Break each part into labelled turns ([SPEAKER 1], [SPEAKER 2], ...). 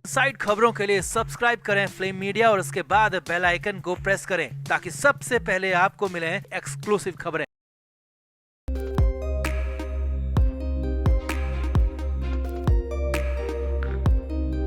[SPEAKER 1] Side खबरों के लिए सब्सक्राइब करें फ्लेम मीडिया और उसके बाद बेल आइकन को प्रेस करें ताकि सबसे पहले आपको मिले एक्सक्लूसिव खबरें।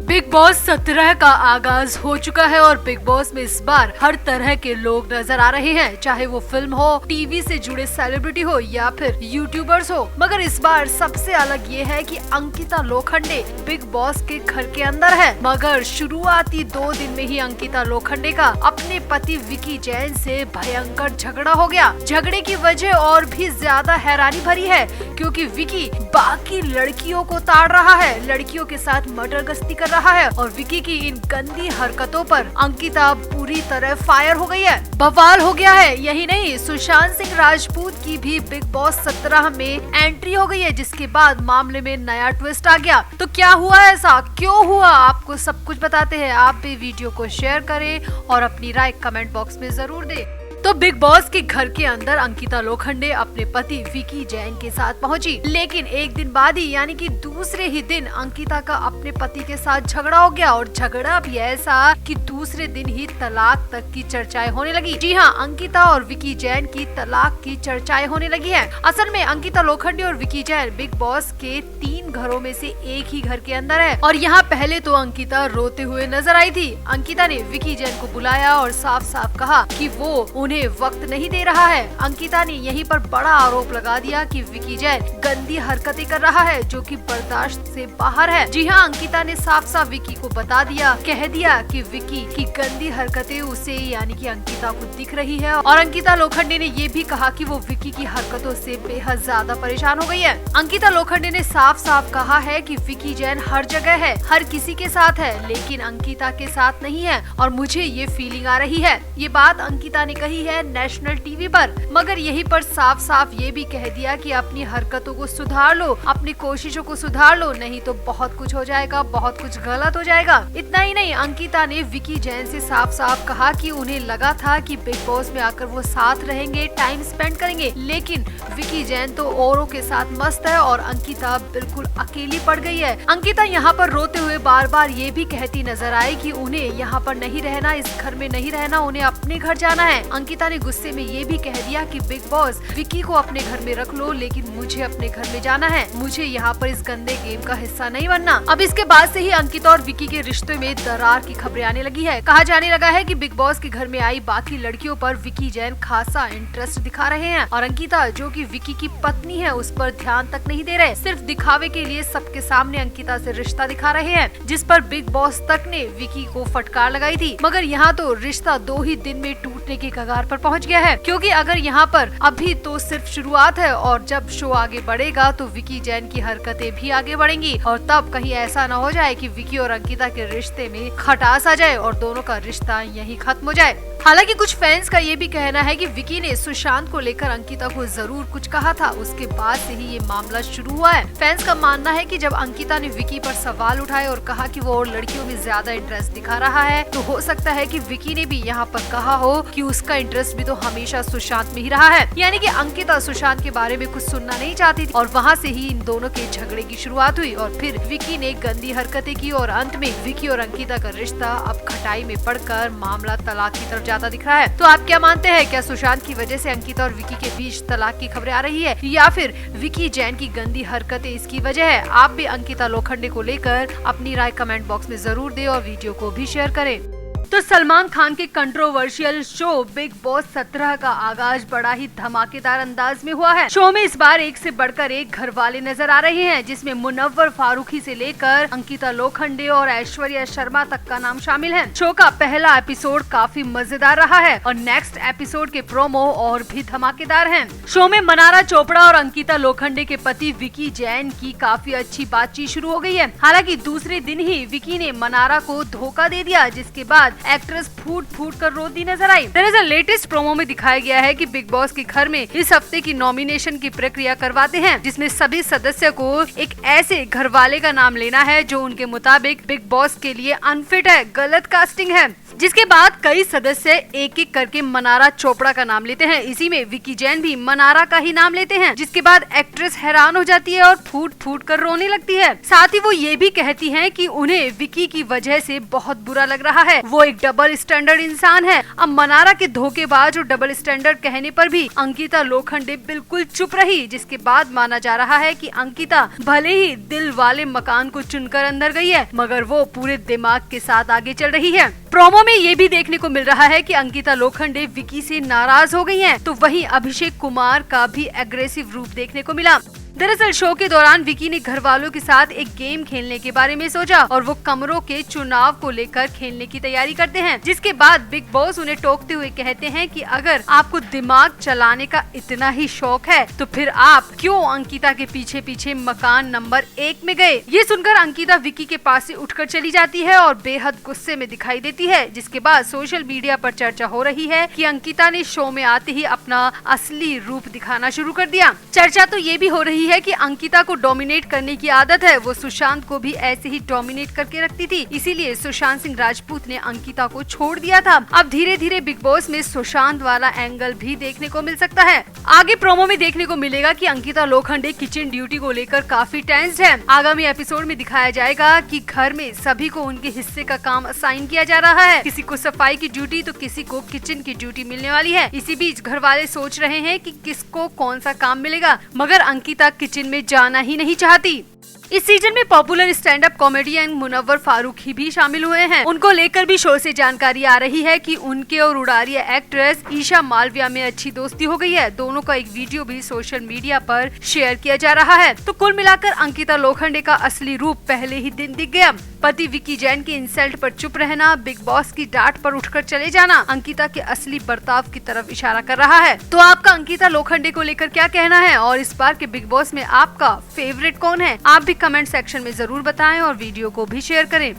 [SPEAKER 2] बिग बॉस 17 का आगाज हो चुका है और बिग बॉस में इस बार हर तरह के लोग नजर आ रहे हैं, चाहे वो फिल्म हो, टीवी से जुड़े सेलिब्रिटी हो या फिर यूट्यूबर्स हो। मगर इस बार सबसे अलग ये है कि अंकिता लोखंडे बिग बॉस के घर के अंदर है। मगर शुरुआती 2 दिन में ही अंकिता लोखंडे का अपने पति विकी जैन से भयंकर झगड़ा हो गया। झगड़े की वजह और भी ज्यादा हैरानी भरी है क्योंकि विकी बाकी लड़कियों को ताड़ रहा है, लड़कियों के साथ मर्डर गश्ती कर रहा है और विकी की इन गंदी हरकतों पर अंकिता पूरी तरह फायर हो गई है। बवाल हो गया है। यही नहीं, सुशांत सिंह राजपूत की भी बिग बॉस 17 में एंट्री हो गई है, जिसके बाद मामले में नया ट्विस्ट आ गया। तो क्या हुआ ऐसा, क्यों हुआ, आपको सब कुछ बताते हैं। आप भी वीडियो को शेयर करें और अपनी राय कमेंट बॉक्स में जरूर दें। तो बिग बॉस के घर के अंदर अंकिता लोखंडे अपने पति विकी जैन के साथ पहुंची, लेकिन एक दिन बाद ही यानी कि दूसरे ही दिन अंकिता का अपने पति के साथ झगड़ा हो गया और झगड़ा भी ऐसा कि दूसरे दिन ही तलाक तक की चर्चाएं होने लगी। जी हाँ, अंकिता और विकी जैन की तलाक की चर्चाएं होने लगी है। असल में अंकिता लोखंडे और विकी जैन बिग बॉस के 3 घरों में से एक ही घर के अंदर है और यहाँ पहले तो अंकिता रोते हुए नजर आई थी। अंकिता ने विकी जैन को बुलाया और साफ साफ कहा कि वो उन्हें वक्त नहीं दे रहा है। अंकिता ने यहीं पर बड़ा आरोप लगा दिया कि विकी जैन गंदी हरकतें कर रहा है जो कि बर्दाश्त से बाहर है। जी हाँ, अंकिता ने साफ साफ विकी को बता दिया, कह दिया कि विकी की गंदी हरकतें उसे यानी कि अंकिता को दिख रही है और अंकिता लोखंडे ने ये भी कहा कि वो विकी की हरकतों से बेहद ज्यादा परेशान हो गई है। अंकिता लोखंडे ने साफ साफ कहा है कि विकी जैन हर जगह है, हर किसी के साथ है, लेकिन अंकिता के साथ नहीं है और मुझे ये फीलिंग आ रही है। ये बात अंकिता ने कही है नेशनल टीवी पर, मगर यहीं पर साफ साफ ये भी कह दिया कि अपनी हरकतों को सुधार लो, अपनी कोशिशों को सुधार लो, नहीं तो बहुत कुछ हो जाएगा, बहुत कुछ गलत हो जाएगा। इतना ही नहीं, अंकिता ने विकी जैन से साफ साफ कहा कि उन्हें लगा था कि बिग बॉस में आकर वो साथ रहेंगे, टाइम स्पेंड करेंगे, लेकिन विकी जैन तो औरों के साथ मस्त है और अंकिता बिल्कुल अकेली पड़ गई है। अंकिता यहाँ पर रोते हुए बार बार ये भी कहती नजर आई कि उन्हें यहाँ पर नहीं रहना, इस घर में नहीं रहना, उन्हें अपने घर जाना है। अंकिता ने गुस्से में ये भी कह दिया कि बिग बॉस विकी को अपने घर में रख लो, लेकिन मुझे अपने घर में जाना है, मुझे यहाँ पर इस गंदे गेम का हिस्सा नहीं बनना। अब इसके बाद से ही अंकिता और विकी के रिश्ते में दरार की खबरें आने लगी है। कहा जाने लगा है कि बिग बॉस के घर में आई बाकी लड़कियों पर विकी जैन खासा इंटरेस्ट दिखा रहे हैं और अंकिता जो कि विकी की पत्नी है उस पर ध्यान तक नहीं दे रहे, सिर्फ दिखावे के लिए सबके सामने अंकिता से रिश्ता दिखा रहे हैं, जिस पर बिग बॉस तक ने विकी को फटकार लगाई थी। मगर यहाँ तो रिश्ता 2 ही दिन में टूटने के कगार पर पहुँच गया है, क्योंकि अगर यहाँ पर अभी तो सिर्फ शुरुआत है और जब शो आगे बढ़ेगा तो विकी जैन की हरकतें भी आगे बढ़ेंगी और तब कहीं ऐसा न हो जाए कि विकी और अंकिता के रिश्ते में खटास आ जाए और दोनों का रिश्ता यहीं खत्म हो जाए। हालांकि कुछ फैंस का ये भी कहना है कि विकी ने सुशांत को लेकर अंकिता को जरूर कुछ कहा था, उसके बाद से ही ये मामला शुरू हुआ है। फैंस का मानना है कि जब अंकिता ने विकी पर सवाल उठाए और कहा कि वो और लड़कियों में ज्यादा इंटरेस्ट दिखा रहा है, तो हो सकता है कि विकी ने भी यहाँ पर कहा हो कि उसका इंटरेस्ट भी तो हमेशा सुशांत में ही रहा है, यानी कि अंकिता सुशांत के बारे में कुछ सुनना नहीं चाहती थी और वहाँ से ही इन दोनों के झगड़े की शुरुआत हुई और फिर विकी ने गंदी हरकतें की और अंत में विकी और अंकिता का रिश्ता अब खटाई में पड़कर मामला तलाक की तरफ जाता दिख रहा है। तो आप क्या मानते हैं, क्या सुशांत की वजह से अंकिता और विकी के बीच तलाक की खबरें आ रही है या फिर विकी जैन की गंदी हरकतें इसकी वजह है? आप भी अंकिता लोखंडे को लेकर अपनी राय कमेंट बॉक्स में जरूर दें और वीडियो को भी शेयर करें। तो सलमान खान के कंट्रोवर्शियल शो बिग बॉस 17 का आगाज बड़ा ही धमाकेदार अंदाज में हुआ है। शो में इस बार एक से बढ़कर एक घर वाले नजर आ रहे हैं, जिसमें मुनव्वर फारूकी से लेकर अंकिता लोखंडे और ऐश्वर्या शर्मा तक का नाम शामिल है। शो का पहला एपिसोड काफी मजेदार रहा है और नेक्स्ट एपिसोड के प्रोमो और भी धमाकेदार हैं। शो में मनारा चोपड़ा और अंकिता लोखंडे के पति विकी जैन की काफी अच्छी बातचीत शुरू हो गई है। हालांकि दूसरे दिन ही विकी ने मनारा को धोखा दे दिया, जिसके बाद एक्ट्रेस फूट फूट कर रोती नजर आई। दरअसल लेटेस्ट प्रोमो में दिखाया गया है कि बिग बॉस के घर में इस हफ्ते की नॉमिनेशन की प्रक्रिया करवाते हैं, जिसमें सभी सदस्य को एक ऐसे घर वाले का नाम लेना है जो उनके मुताबिक बिग बॉस के लिए अनफिट है, गलत कास्टिंग है। जिसके बाद कई सदस्य एक एक करके मनारा चोपड़ा का नाम लेते हैं। इसी में विकी जैन भी मनारा का ही नाम लेते हैं, जिसके बाद एक्ट्रेस हैरान हो जाती है और फूट फूट कर रोने लगती है। साथ ही वो ये भी कहती हैं कि उन्हें विकी की वजह से बहुत बुरा लग रहा है, वो एक डबल स्टैंडर्ड इंसान है। अब मनारा के धोखेबाज और डबल स्टैंडर्ड कहने पर भी अंकिता लोखंडे बिल्कुल चुप रही, जिसके बाद माना जा रहा है कि अंकिता भले ही दिल वाले मकान को चुनकर अंदर गई है, मगर वो पूरे दिमाग के साथ आगे चल रही है। प्रोमो में ये भी देखने को मिल रहा है कि अंकिता लोखंडे विकी से नाराज हो गई हैं, तो वहीं अभिषेक कुमार का भी एग्रेसिव रूप देखने को मिला। दरअसल शो के दौरान विकी ने घर वालों के साथ एक गेम खेलने के बारे में सोचा और वो कमरों के चुनाव को लेकर खेलने की तैयारी करते हैं, जिसके बाद बिग बॉस उन्हें टोकते हुए कहते हैं कि अगर आपको दिमाग चलाने का इतना ही शौक है तो फिर आप क्यों अंकिता के पीछे पीछे मकान नंबर 1 में गए। ये सुनकर अंकिता विकी के पास से उठकर चली जाती है और बेहद गुस्से में दिखाई देती है, जिसके बाद सोशल मीडिया पर चर्चा हो रही है कि अंकिता ने शो में आते ही अपना असली रूप दिखाना शुरू कर दिया। चर्चा तो ये भी हो रही है कि अंकिता को डोमिनेट करने की आदत है, वो सुशांत को भी ऐसे ही डोमिनेट करके रखती थी, इसीलिए सुशांत सिंह राजपूत ने अंकिता को छोड़ दिया था। अब धीरे धीरे बिग बॉस में सुशांत वाला एंगल भी देखने को मिल सकता है। आगे प्रोमो में देखने को मिलेगा कि अंकिता लोखंडे किचन ड्यूटी को लेकर काफी टेंस्ड है। आगामी एपिसोड में दिखाया जाएगा कि घर में सभी को उनके हिस्से का काम असाइन किया जा रहा है, किसी को सफाई की ड्यूटी तो किसी को किचन की ड्यूटी मिलने वाली है। इसी बीच घर वाले सोच रहे हैं कि किसको कौन सा काम मिलेगा, मगर अंकिता किचन में जाना ही नहीं चाहती। इस सीजन में popular stand up comedian Munawar Faruqui भी शामिल हुए हैं। उनको लेकर भी शो से जानकारी आ रही है कि उनके और उड़ारिया एक्ट्रेस ईशा मालविया में अच्छी दोस्ती हो गई है। दोनों का एक वीडियो भी सोशल मीडिया पर शेयर किया जा रहा है। तो कुल मिलाकर अंकिता लोखंडे का असली रूप पहले ही दिन दिख गया। पति विकी जैन के इंसल्ट पर चुप रहना, बिग बॉस की डांट पर उठकर चले जाना अंकिता के असली बर्ताव की तरफ इशारा कर रहा है। तो आपका अंकिता लोखंडे को लेकर क्या कहना है और इस बार के बिग बॉस में आपका फेवरेट कौन है, आप भी कमेंट सेक्शन में जरूर बताएं और वीडियो को भी शेयर करें।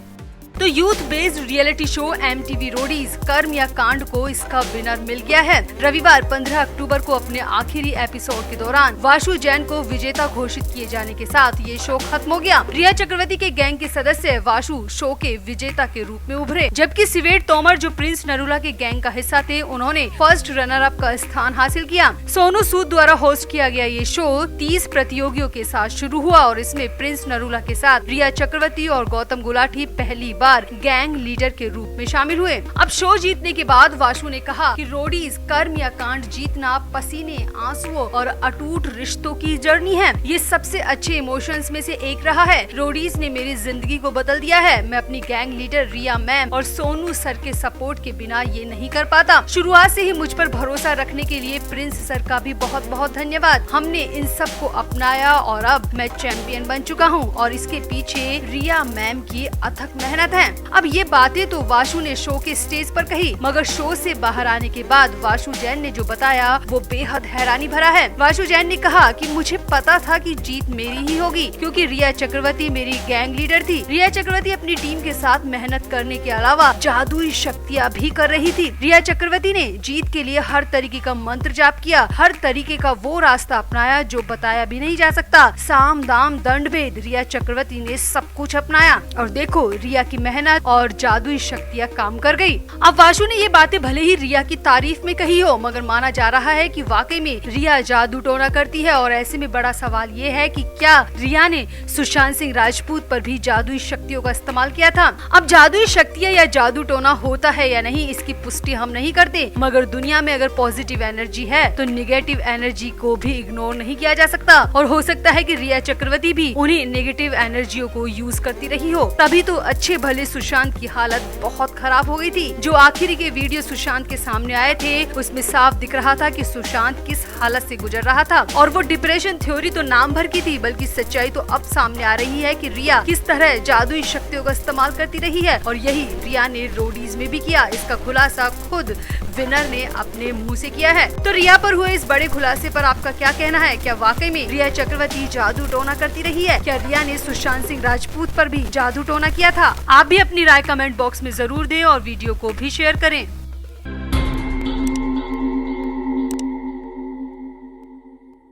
[SPEAKER 2] तो youth based reality show MTV Roadies कर्म या कांड को इसका विनर मिल गया है। रविवार 15 अक्टूबर को अपने आखिरी एपिसोड के दौरान वाशु जैन को विजेता घोषित किए जाने के साथ ये शो खत्म हो गया। रिया चक्रवर्ती के गैंग के सदस्य वाशु शो के विजेता के रूप में उभरे, जबकि सिवेट तोमर जो प्रिंस नरूला के गैंग का हिस्सा थे, उन्होंने फर्स्ट रनर अप का स्थान हासिल किया। सोनू सूद द्वारा होस्ट किया गया ये शो 30 प्रतियोगियों के साथ शुरू हुआ और इसमें प्रिंस नरूला के साथ रिया चक्रवर्ती और गौतम गुलाटी पहली बार गैंग लीडर के रूप में शामिल हुए। अब शो जीतने के बाद वाशु ने कहा कि रोडीज कर्म या कांड जीतना पसीने, आंसुओं और अटूट रिश्तों की जर्नी है। ये सबसे अच्छे इमोशंस में से एक रहा है। रोडीज ने मेरी जिंदगी को बदल दिया है। मैं अपनी गैंग लीडर रिया मैम और सोनू सर के सपोर्ट के बिना ये नहीं कर पाता। शुरुआत से ही मुझ पर भरोसा रखने के लिए प्रिंस सर का भी बहुत बहुत धन्यवाद। हमने इन सब को अपनाया और अब मैं चैंपियन बन चुका हूँ और इसके पीछे रिया मैम की अथक मेहनत है। अब ये बातें तो वाशु ने शो के स्टेज पर कही, मगर शो से बाहर आने के बाद वाशु जैन ने जो बताया वो बेहद हैरानी भरा है। वाशु जैन ने कहा कि मुझे पता था कि जीत मेरी ही होगी, क्योंकि रिया चक्रवर्ती मेरी गैंग लीडर थी। रिया चक्रवर्ती अपनी टीम के साथ मेहनत करने के अलावा जादुई शक्तियाँ भी कर रही थी। रिया चक्रवर्ती ने जीत के लिए हर तरीके का मंत्र जाप किया, हर तरीके का वो रास्ता अपनाया जो बताया भी नहीं जा सकता। साम दाम दंड भेद रिया चक्रवर्ती ने सब कुछ अपनाया और देखो रिया की मेहनत और जादुई शक्तियाँ काम कर गई। अब वाशु ने ये बातें भले ही रिया की तारीफ में कही हो, मगर माना जा रहा है कि वाकई में रिया जादू टोना करती है और ऐसे में बड़ा सवाल ये है कि क्या रिया ने सुशांत सिंह राजपूत पर भी जादुई शक्तियों का इस्तेमाल किया था। अब जादुई शक्तियाँ या जादू टोना होता है या नहीं इसकी पुष्टि हम नहीं करते, मगर दुनिया में अगर पॉजिटिव एनर्जी है तो निगेटिव एनर्जी को भी इग्नोर नहीं किया जा सकता और हो सकता है कि रिया चक्रवर्ती भी उन्हीं नेगेटिव एनर्जियों को यूज करती रही हो, तभी तो अच्छे भले सुशांत की हालत बहुत खराब हो गई थी। जो आखिरी के वीडियो सुशांत के सामने आए थे उसमें साफ दिख रहा था कि सुशांत किस हालत से गुजर रहा था और वो डिप्रेशन थ्योरी तो नाम भर की थी, बल्कि सच्चाई तो अब सामने आ रही है कि रिया किस तरह जादुई शक्तियों का इस्तेमाल करती रही है और यही रिया ने रोडीज में भी किया। इसका खुलासा खुद विनर ने अपने मुंह से किया है। तो रिया पर हुए इस बड़े खुलासे पर आपका क्या कहना है? क्या वाकई में रिया चक्रवर्ती जादू टोना करती रही है? क्या रिया ने सुशांत सिंह राजपूत पर भी जादू टोना किया था? आप भी अपनी राय कमेंट बॉक्स में जरूर दें और वीडियो को भी शेयर करें।